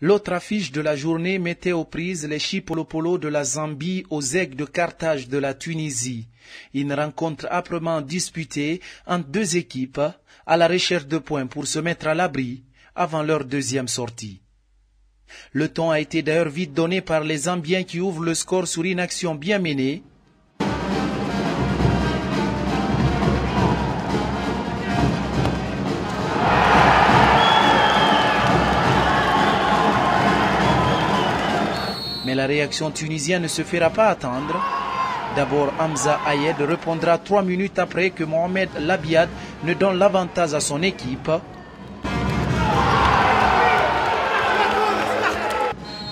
L'autre affiche de la journée mettait aux prises les Chipolopolo de la Zambie aux Aigles de Carthage de la Tunisie. Une rencontre âprement disputée entre deux équipes à la recherche de points pour se mettre à l'abri avant leur deuxième sortie. Le ton a été d'ailleurs vite donné par les Zambiens qui ouvrent le score sur une action bien menée. Mais la réaction tunisienne ne se fera pas attendre. D'abord, Hamza Ayed répondra 3 minutes après que Mohamed Labiad ne donne l'avantage à son équipe.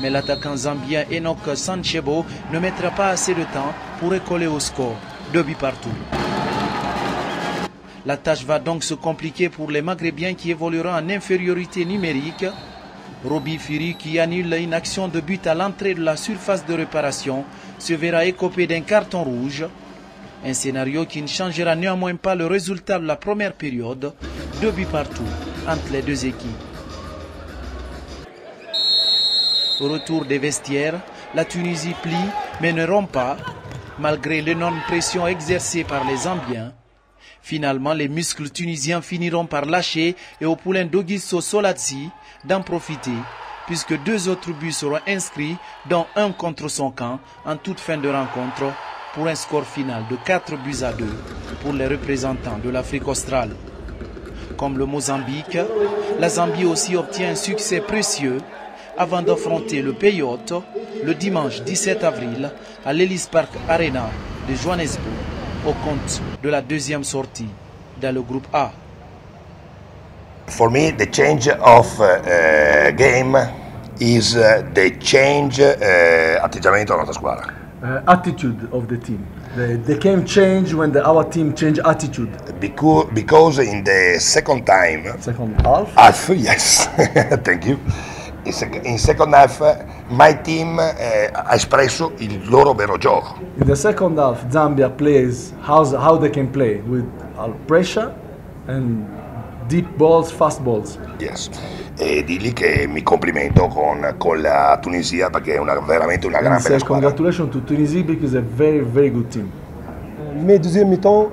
Mais l'attaquant zambien Enoch Sanchebo ne mettra pas assez de temps pour recoller au score. 2 buts partout. La tâche va donc se compliquer pour les Maghrébiens qui évolueront en infériorité numérique. Roby Firi, qui annule une action de but à l'entrée de la surface de réparation, se verra écopé d'un carton rouge. Un scénario qui ne changera néanmoins pas le résultat de la première période. 2 buts partout entre les deux équipes. Au retour des vestiaires, la Tunisie plie mais ne rompt pas, malgré l'énorme pression exercée par les Zambiens. Finalement, les muscles tunisiens finiront par lâcher et au poulain d'Augusto Solazzi d'en profiter, puisque 2 autres buts seront inscrits, dont un contre son camp, en toute fin de rencontre, pour un score final de 4 buts à 2 pour les représentants de l'Afrique australe. Comme le Mozambique, la Zambie aussi obtient un succès précieux avant d'affronter le pays hôte le dimanche 17 avril à l'Ellis Park Arena de Johannesburg, au compte de la deuxième sortie dans le groupe A. For me, the change of game is the change atteggiamento della nostra squadra. Attitude of the team. The game changed when our team changed attitude. Because in the second time. Second half. Half, yes. Thank you. In second half, my team ha espresso il loro vero gioco. In the second half, Zambia plays how they can play with pressure and deep balls, fast balls. Yes. E di lì che mi complimento con la Tunisia perché è veramente una gran bella squadra. Congratulations to Tunisia because it's a very, very good team. Mais deuxième mi-temps,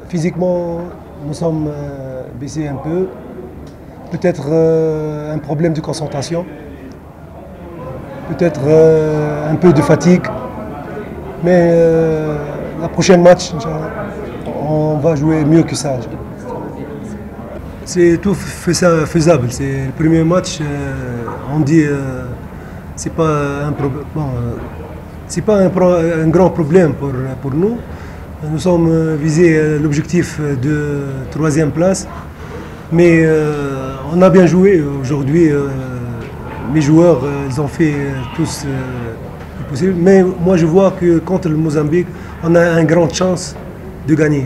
physiquement, nous sommes baissés un peu. Peut-être un problème de concentration, peut-être un peu de fatigue, mais la prochaine match, on va jouer mieux que ça. C'est tout faisable. C'est le premier match, on dit c'est pas un problème. Bon, c'est pas un grand problème pour nous. Nous sommes visés l'objectif de 3e place. Mais on a bien joué aujourd'hui. Mes joueurs, ils ont fait tous le possible. Mais moi, je vois que contre le Mozambique, on a une grande chance de gagner.